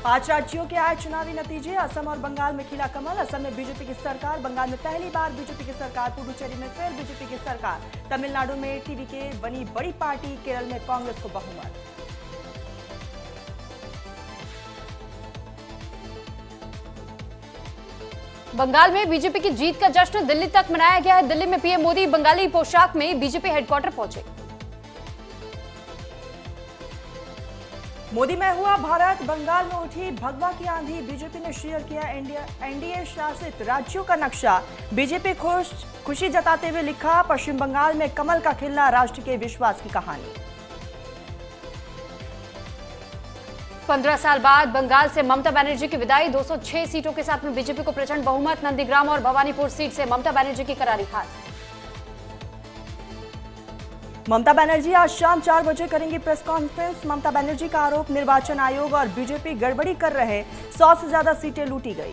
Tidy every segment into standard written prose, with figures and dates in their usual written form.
आज राज्यों के आए चुनावी नतीजे। असम और बंगाल में खिला कमल। असम में बीजेपी की सरकार, बंगाल में पहली बार बीजेपी की सरकार, पुडुचेरी में फिर बीजेपी की सरकार, तमिलनाडु में टीवीके बनी बड़ी पार्टी, केरल में कांग्रेस को बहुमत। बंगाल में बीजेपी की जीत का जश्न दिल्ली तक मनाया गया है। दिल्ली में पीएम मोदी बंगाली पोशाक में बीजेपी हेडक्वार्टर पहुंचे। मोदी में हुआ भारत। बंगाल में उठी भगवा की आंधी। बीजेपी ने शेयर किया एनडीए शासित राज्यों का नक्शा। बीजेपी खुशी जताते हुए लिखा, पश्चिम बंगाल में कमल का खिलना राष्ट्र के विश्वास की कहानी। 15 साल बाद बंगाल से ममता बनर्जी की विदाई। 206 सीटों के साथ में बीजेपी को प्रचंड बहुमत। नंदीग्राम और भवानीपुर सीट से ममता बनर्जी की करारी हार। ममता बनर्जी आज शाम 4 बजे करेंगी प्रेस कॉन्फ्रेंस। ममता बनर्जी का आरोप, निर्वाचन आयोग और बीजेपी गड़बड़ी कर रहे, 100 से ज्यादा सीटें लूटी गई।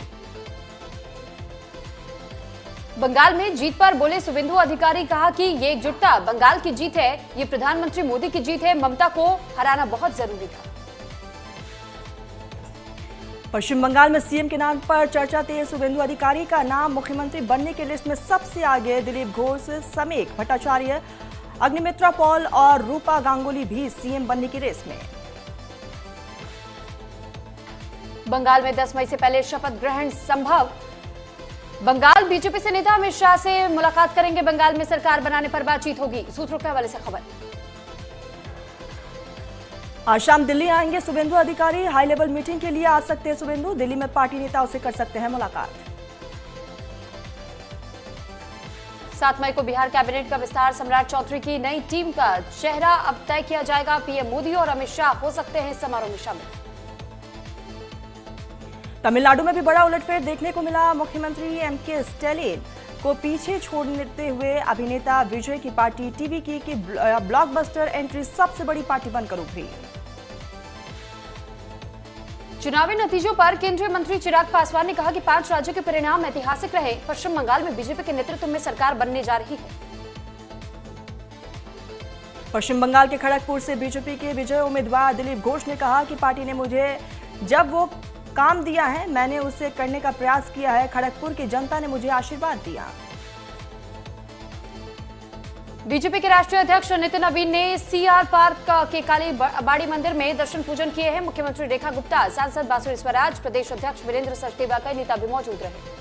बंगाल में जीत पर बोले शुभेंदु अधिकारी, कहा कि ये एकजुटता बंगाल की जीत है, ये प्रधानमंत्री मोदी की जीत है। ममता को हराना बहुत जरूरी था। पश्चिम बंगाल में सीएम के नाम पर चर्चा तेज। शुभेंदु अधिकारी का नाम मुख्यमंत्री बनने की लिस्ट में सबसे आगे। दिलीप घोष, समेक भट्टाचार्य, अग्निमित्रा पॉल और रूपा गांगुली भी सीएम बनने की रेस में। बंगाल में 10 मई से पहले शपथ ग्रहण संभव। बंगाल बीजेपी से नेता अमित शाह से मुलाकात करेंगे। बंगाल में सरकार बनाने पर बातचीत होगी, सूत्रों के हवाले से खबर। आज शाम दिल्ली आएंगे शुभेंदु अधिकारी। हाई लेवल मीटिंग के लिए आ सकते हैं शुभेंदु। दिल्ली में पार्टी नेताओं से कर सकते हैं मुलाकात। 7 मई को बिहार कैबिनेट का विस्तार। सम्राट चौधरी की नई टीम का चेहरा अब तय किया जाएगा। पीएम मोदी और अमित शाह हो सकते हैं समारोह में शामिल। तमिलनाडु में भी बड़ा उलटफेर देखने को मिला। मुख्यमंत्री एमके स्टैलिन को पीछे छोड़ते हुए अभिनेता विजय की पार्टी टीवीके की ब्लॉकबस्टर एंट्री सबसे बड़ी पार्टी बनकर उभरी। चुनावी नतीजों पर केंद्रीय मंत्री चिराग पासवान ने कहा कि 5 राज्यों के परिणाम ऐतिहासिक रहे। पश्चिम बंगाल में बीजेपी के नेतृत्व में सरकार बनने जा रही है। पश्चिम बंगाल के खड़गपुर से बीजेपी के विजय उम्मीदवार दिलीप घोष ने कहा कि पार्टी ने मुझे जब वो काम दिया है, मैंने उसे करने का प्रयास किया है। खड़गपुर की जनता ने मुझे आशीर्वाद दिया। बीजेपी के राष्ट्रीय अध्यक्ष नितिन नवीन ने सीआर पार्क के काली बाड़ी मंदिर में दर्शन पूजन किए हैं। मुख्यमंत्री रेखा गुप्ता, सांसद बासुरी स्वराज, प्रदेश अध्यक्ष वीरेंद्र सचदेवा, कई नेता भी मौजूद रहे।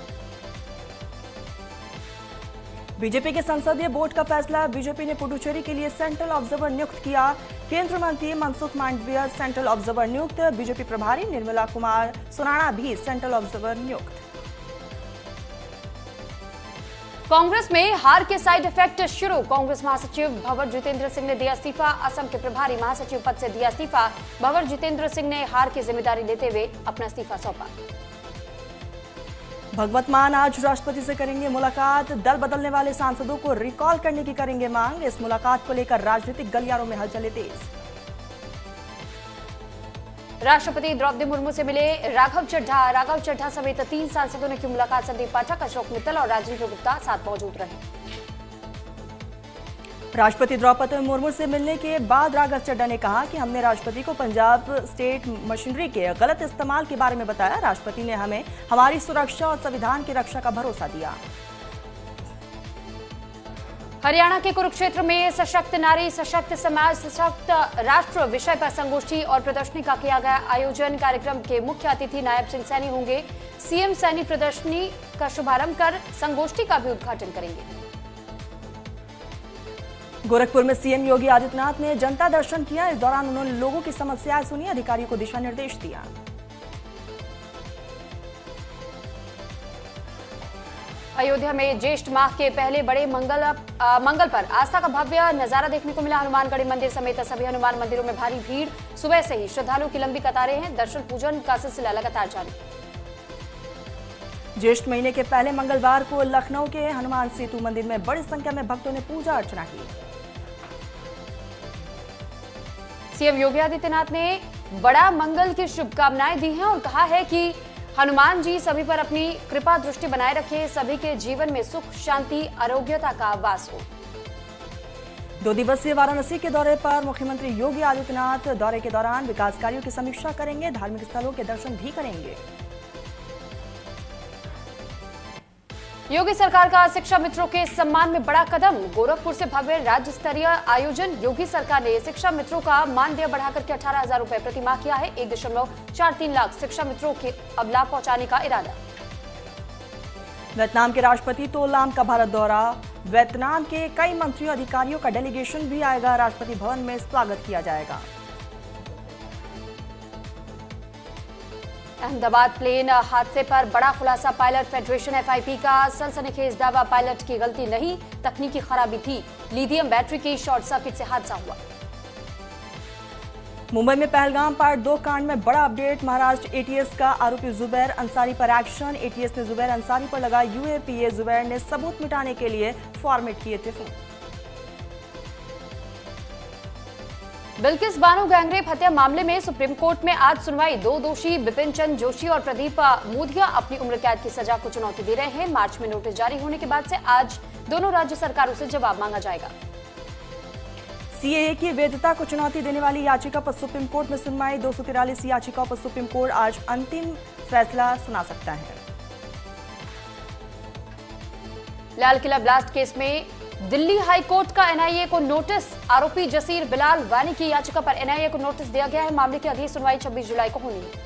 बीजेपी के संसदीय बोर्ड का फैसला। बीजेपी ने पुडुचेरी के लिए सेंट्रल ऑब्जर्वर नियुक्त किया। केंद्रीय मंत्री मनसुख मांडविया सेंट्रल ऑब्जर्वर नियुक्त। बीजेपी प्रभारी निर्मला कुमार सुराणा भी सेंट्रल ऑब्जर्वर नियुक्त। कांग्रेस में हार के साइड इफेक्ट शुरू। कांग्रेस महासचिव भंवर जितेंद्र सिंह ने दिया इस्तीफा। असम के प्रभारी महासचिव पद से दिया इस्तीफा। भंवर जितेंद्र सिंह ने हार की जिम्मेदारी लेते हुए अपना इस्तीफा सौंपा। भगवत मान आज राष्ट्रपति से करेंगे मुलाकात। दल बदलने वाले सांसदों को रिकॉल करने की करेंगे मांग। इस मुलाकात को लेकर राजनीतिक गलियारों में हलचलें तेज। राष्ट्रपति द्रौपदी मुर्मू से मिले राघव चड्ढा समेत 3 सांसदों ने की मुलाकात। संदीप पाठक, अशोक मित्तल और राजेंद्र गुप्ता साथ मौजूद रहे। राष्ट्रपति द्रौपदी मुर्मू से मिलने के बाद राघव चड्ढा ने कहा कि हमने राष्ट्रपति को पंजाब स्टेट मशीनरी के गलत इस्तेमाल के बारे में बताया। राष्ट्रपति ने हमें हमारी सुरक्षा और संविधान की रक्षा का भरोसा दिया। हरियाणा के कुरुक्षेत्र में सशक्त नारी, सशक्त समाज, सशक्त राष्ट्र विषय पर संगोष्ठी और प्रदर्शनी का किया गया आयोजन। कार्यक्रम के मुख्य अतिथि नायब सिंह सैनी होंगे। सीएम सैनी प्रदर्शनी का शुभारंभ कर संगोष्ठी का भी उद्घाटन करेंगे। गोरखपुर में सीएम योगी आदित्यनाथ ने जनता दर्शन किया। इस दौरान उन्होंने लोगों की समस्याएं सुनी, अधिकारियों को दिशा निर्देश दिया। अयोध्या में ज्येष्ठ माह के पहले बड़े मंगल पर आस्था का भव्य नजारा देखने को मिला। हनुमानगढ़ी मंदिर समेत सभी हनुमान मंदिरों में भारी भीड़। सुबह से ही श्रद्धालुओं की लंबी कतारें हैं। दर्शन पूजन का सिलसिला लगातार जारी। ज्येष्ठ महीने के पहले मंगलवार को लखनऊ के हनुमान सेतु मंदिर में बड़ी संख्या में भक्तों ने पूजा अर्चना की। सीएम योगी आदित्यनाथ ने बड़ा मंगल की शुभकामनाएं दी हैं और कहा है कि हनुमान जी सभी पर अपनी कृपा दृष्टि बनाए रखे, सभी के जीवन में सुख, शांति, आरोग्यता का वास हो। 2 दिवसीय वाराणसी के दौरे पर मुख्यमंत्री योगी आदित्यनाथ दौरे के दौरान विकास कार्यों की समीक्षा करेंगे, धार्मिक स्थलों के दर्शन भी करेंगे। योगी सरकार का शिक्षा मित्रों के सम्मान में बड़ा कदम, गोरखपुर से भव्य राज्य स्तरीय आयोजन। योगी सरकार ने शिक्षा मित्रों का मानदेय बढ़ाकर के 18,000 रुपए प्रति माह किया है। 1.43 लाख शिक्षा मित्रों के अब लाभ पहुंचाने का इरादा। वियतनाम के राष्ट्रपति तो लाम का भारत दौरा, वियतनाम के कई मंत्रियों अधिकारियों का डेलीगेशन भी आएगा, राष्ट्रपति भवन में स्वागत किया जाएगा। अहमदाबाद प्लेन हादसे पर बड़ा खुलासा, पायलट फेडरेशन एफआईपी का सनसनीखेज दावा, पायलट की गलती नहीं, तकनीकी खराबी थी, लिथियम बैटरी की शॉर्ट सर्किट से हादसा हुआ। मुंबई में पहलगाम पार्ट 2 कांड में बड़ा अपडेट, महाराष्ट्र एटीएस का आरोपी जुबैर अंसारी पर एक्शन, एटीएस ने जुबैर अंसारी पर लगा यूएपीए, जुबैर ने सबूत मिटाने के लिए फॉर्मेट किए थे फोन। बिल्किस बानो गैंगरेप हत्या मामले में सुप्रीम कोर्ट में आज सुनवाई। 2 दोषी बिपिन चंद्र जोशी और प्रदीप मोदिया अपनी उम्र कैद की सजा को चुनौती दे रहे हैं। मार्च में नोटिस जारी होने के बाद से आज दोनों राज्य सरकारों से जवाब मांगा जाएगा। सीएए की वैधता को चुनौती देने वाली याचिका पर सुप्रीम कोर्ट में सुनवाई। 243 याचिकाओं पर सुप्रीम कोर्ट आज अंतिम फैसला सुना सकता है। लाल किला ब्लास्ट केस में दिल्ली हाई कोर्ट का एनआईए को नोटिस, आरोपी जसीर बिलाल वानी की याचिका पर एनआईए को नोटिस दिया गया है। मामले की अगली सुनवाई 26 जुलाई को होनी है।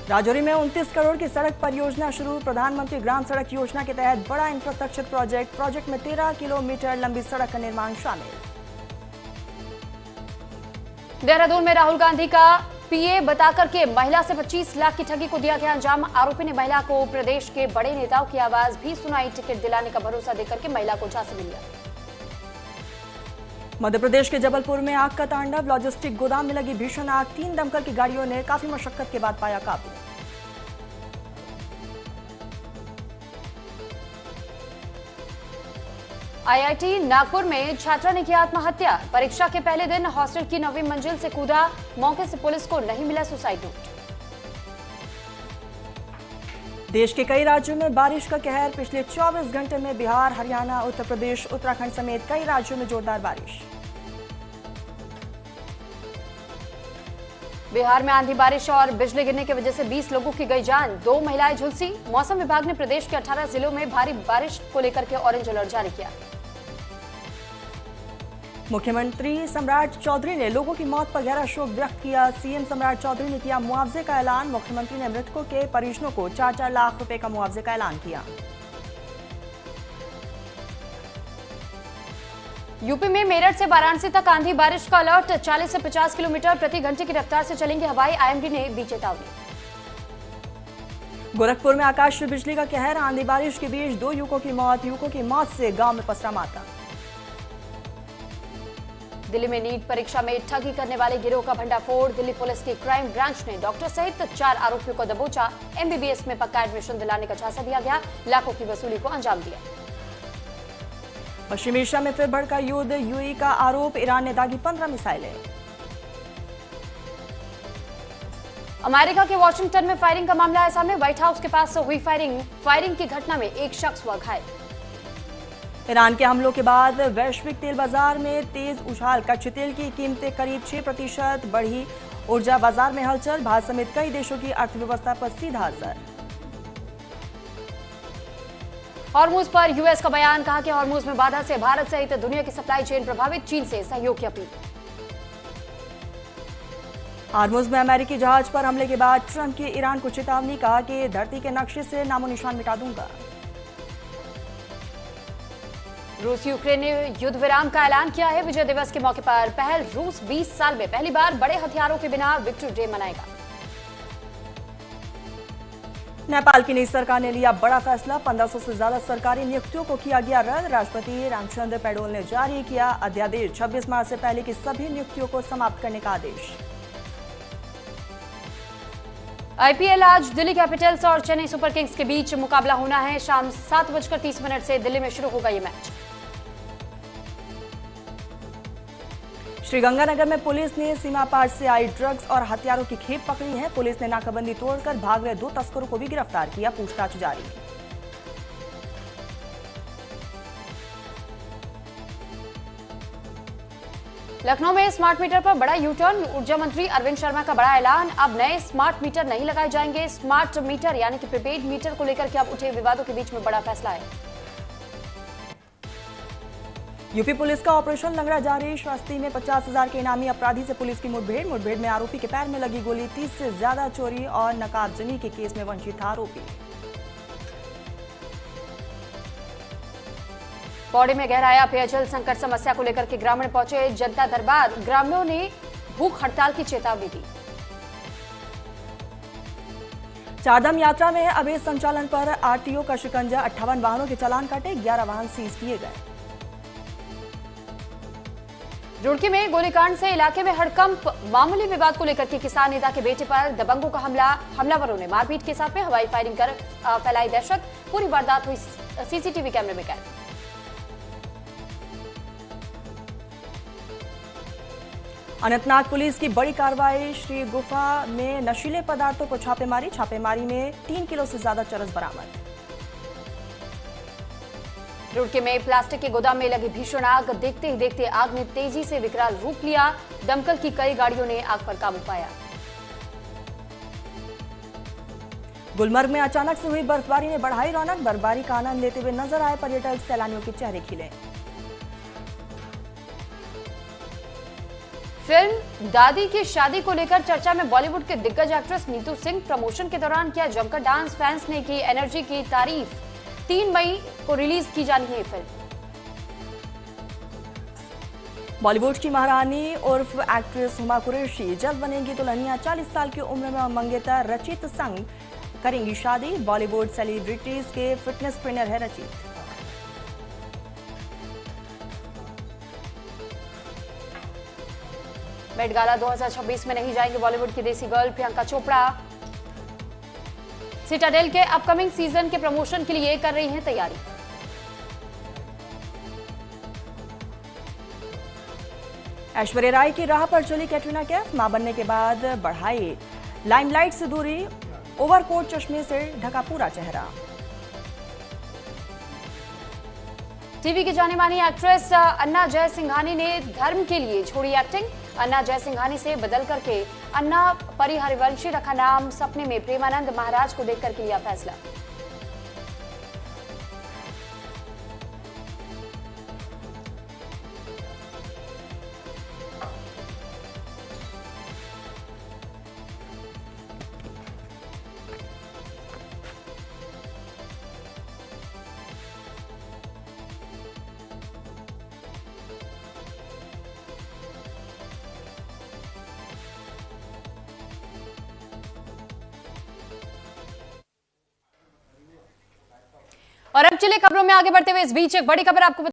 राजौरी में 29 करोड़ की सड़क परियोजना शुरू, प्रधानमंत्री ग्राम सड़क योजना के तहत बड़ा इंफ्रास्ट्रक्चर प्रोजेक्ट में 13 किलोमीटर लंबी सड़क का निर्माण शामिल। देहरादून में राहुल गांधी का पीए बताकर के महिला से 25 लाख की ठगी को दिया गया अंजाम, आरोपी ने महिला को प्रदेश के बड़े नेताओं की आवाज भी सुनाई, टिकट दिलाने का भरोसा देकर के महिला को झांसे मिल गया। मध्य प्रदेश के जबलपुर में आग का तांडव, लॉजिस्टिक गोदाम में लगी भीषण आग, 3 दमकल की गाड़ियों ने काफी मशक्कत के बाद पाया काबू। आईआईटी नागपुर में छात्रा ने किया आत्महत्या, परीक्षा के पहले दिन हॉस्टल की 9वीं मंजिल से कूदा, मौके से पुलिस को नहीं मिला सुसाइड नोट। देश के कई राज्यों में बारिश का कहर, पिछले 24 घंटे में बिहार, हरियाणा, उत्तर प्रदेश, उत्तराखंड समेत कई राज्यों में जोरदार बारिश। बिहार में आंधी बारिश और बिजली गिरने की वजह से 20 लोगों की गई जान, 2 महिलाएं झुलसी। मौसम विभाग ने प्रदेश के 18 जिलों में भारी बारिश को लेकर के ऑरेंज अलर्ट जारी किया। मुख्यमंत्री सम्राट चौधरी ने लोगों की मौत पर गहरा शोक व्यक्त किया। सीएम सम्राट चौधरी ने किया मुआवजे का ऐलान, मुख्यमंत्री ने मृतकों के परिजनों को 4-4 लाख रुपए का मुआवजे का ऐलान किया। यूपी में मेरठ से वाराणसी तक आंधी बारिश का अलर्ट, 40 से 50 किलोमीटर प्रति घंटे की रफ्तार से चलेंगी हवाएं, आईएमडी ने दी चेतावनी। गोरखपुर में आकाशीय बिजली का कहर, आंधी बारिश के बीच 2 युवकों की मौत से गांव में पसरा मातम। दिल्ली में नीट परीक्षा में ठगी करने वाले गिरोह का भंडाफोड़, दिल्ली पुलिस की क्राइम ब्रांच ने डॉक्टर सहित 4 आरोपियों को दबोचा। एमबीबीएस में पक्का एडमिशन दिलाने का झांसा दिया गया, लाखों की वसूली को अंजाम दिया। पश्चिमी एशिया में फिर भड़का युद्ध, यूएई का आरोप, ईरान ने दागी 15 मिसाइलें। अमेरिका के वॉशिंगटन में फायरिंग का मामला है सामने, व्हाइट हाउस के पास से हुई फायरिंग की घटना में एक शख्स हुआ घायल। ईरान के हमलों के बाद वैश्विक तेल बाजार में तेज उछाल, कच्चे तेल की कीमतें करीब 6% बढ़ी, ऊर्जा बाजार में हलचल, भारत समेत कई देशों की अर्थव्यवस्था पर सीधा असर। हॉर्मुज पर यूएस का बयान, कहा कि हॉर्मुज में बाधा से भारत सहित दुनिया की सप्लाई चेन प्रभावित, चीन से सहयोग की अपील। हॉर्मुज में अमेरिकी जहाज पर हमले के बाद ट्रंप की ईरान को चेतावनी, कहा कि धरती के नक्शे से नामो निशान मिटा दूंगा। रूस यूक्रेन ने युद्ध विराम का ऐलान किया है, विजय दिवस के मौके पर पहल, रूस 20 साल में पहली बार बड़े हथियारों के बिना विक्ट्री डे मनाएगा। नेपाल की नई सरकार ने लिया बड़ा फैसला, 1500 से ज्यादा सरकारी नियुक्तियों को किया गया रद्द, राष्ट्रपति रामचंद्र पौडेल ने जारी किया अध्यादेश, 26 मार्च से पहले की सभी नियुक्तियों को समाप्त करने का आदेश। आईपीएल आज दिल्ली कैपिटल्स और चेन्नई सुपर किंग्स के बीच मुकाबला होना है, शाम 7:30 से दिल्ली में शुरू होगा ये मैच। श्रीगंगानगर में पुलिस ने सीमा पार से आई ड्रग्स और हथियारों की खेप पकड़ी है, पुलिस ने नाकाबंदी तोड़कर भाग रहे 2 तस्करों को भी गिरफ्तार किया, पूछताछ जारी। लखनऊ में स्मार्ट मीटर पर बड़ा यूटर्न, ऊर्जा मंत्री अरविंद शर्मा का बड़ा ऐलान। अब नए स्मार्ट मीटर नहीं लगाए जाएंगे। स्मार्ट मीटर यानी कि प्रीपेड मीटर को लेकर के अब उठे विवादों के बीच में बड़ा फैसला है। यूपी पुलिस का ऑपरेशन लंगड़ा जारी। श्रास्ती में 50,000 के इनामी अपराधी से पुलिस की मुठभेड़ में आरोपी के पैर में लगी गोली। 30 से ज्यादा चोरी और नकाबजनी के केस में वंचित था आरोपी। पौड़ी में गहराया पेयजल संकट। समस्या को लेकर के ग्रामीण पहुंचे जनता दरबार। ग्रामीणों ने भूख हड़ताल की चेतावनी दी। चारधाम यात्रा में अवैध संचालन पर आरटीओ का शिकंजा। 58 वाहनों के चालान काटे, 11 वाहन सीज किए गए। रुड़की में गोलीकांड से इलाके में हड़कंप। मामूली विवाद को लेकर के किसान नेता के बेटे पर दबंगों का हमला। हमलावरों ने मारपीट के साथ में हवाई फायरिंग कर फैलाई दहशत। पूरी वारदात हुई सीसीटीवी कैमरे में कैद। अनंतनाग पुलिस की बड़ी कार्रवाई। श्री गुफा में नशीले पदार्थों को छापेमारी में 3 किलो से ज्यादा चरस बरामद। रुड़की में प्लास्टिक के गोदाम में लगी भीषण आग। देखते ही देखते आग ने तेजी से विकराल रूप लिया। दमकल की कई गाड़ियों ने आग पर काबू पाया। गुलमर्ग में अचानक से हुई बर्फबारी ने बढ़ाई रौनक। बर्फबारी का आनंद लेते हुए नजर आए पर्यटक। सैलानियों के चेहरे खिले। फिल्म दादी की शादी को लेकर चर्चा में बॉलीवुड के दिग्गज एक्ट्रेस नीतू सिंह। प्रमोशन के दौरान किया जमकर डांस। फैंस ने की एनर्जी की तारीफ। 3 मई को रिलीज की जानी है फिल्म। बॉलीवुड की महारानी उर्फ एक्ट्रेस हुमा कुरैशी जल्द बनेंगी दुल्हनिया। 40 साल की उम्र में मंगेतर रचित संग करेंगी शादी। बॉलीवुड सेलिब्रिटीज के फिटनेस ट्रेनर है रचित। मेट गाला 2026 में नहीं जाएंगे बॉलीवुड की देसी गर्ल प्रियंका चोपड़ा। सिटाडेल के अपकमिंग सीजन के प्रमोशन के लिए कर रही हैं तैयारी। ऐश्वर्या राय की राह पर चली कैटरीना कैफ। मां बनने के बाद बढ़ाई लाइमलाइट से दूरी। ओवरकोट चश्मे से ढका पूरा चेहरा। टीवी की जानी मानी एक्ट्रेस अन्ना जयसिंघानी ने धर्म के लिए छोड़ी एक्टिंग। अन्ना जयसिंघानी से बदल करके अन्ना परिहरिवंशी रखा नाम। सपने में प्रेमानंद महाराज को देखकर किया फैसला। और अब चलिए खबरों में आगे बढ़ते हुए इस बीच एक बड़ी खबर आपको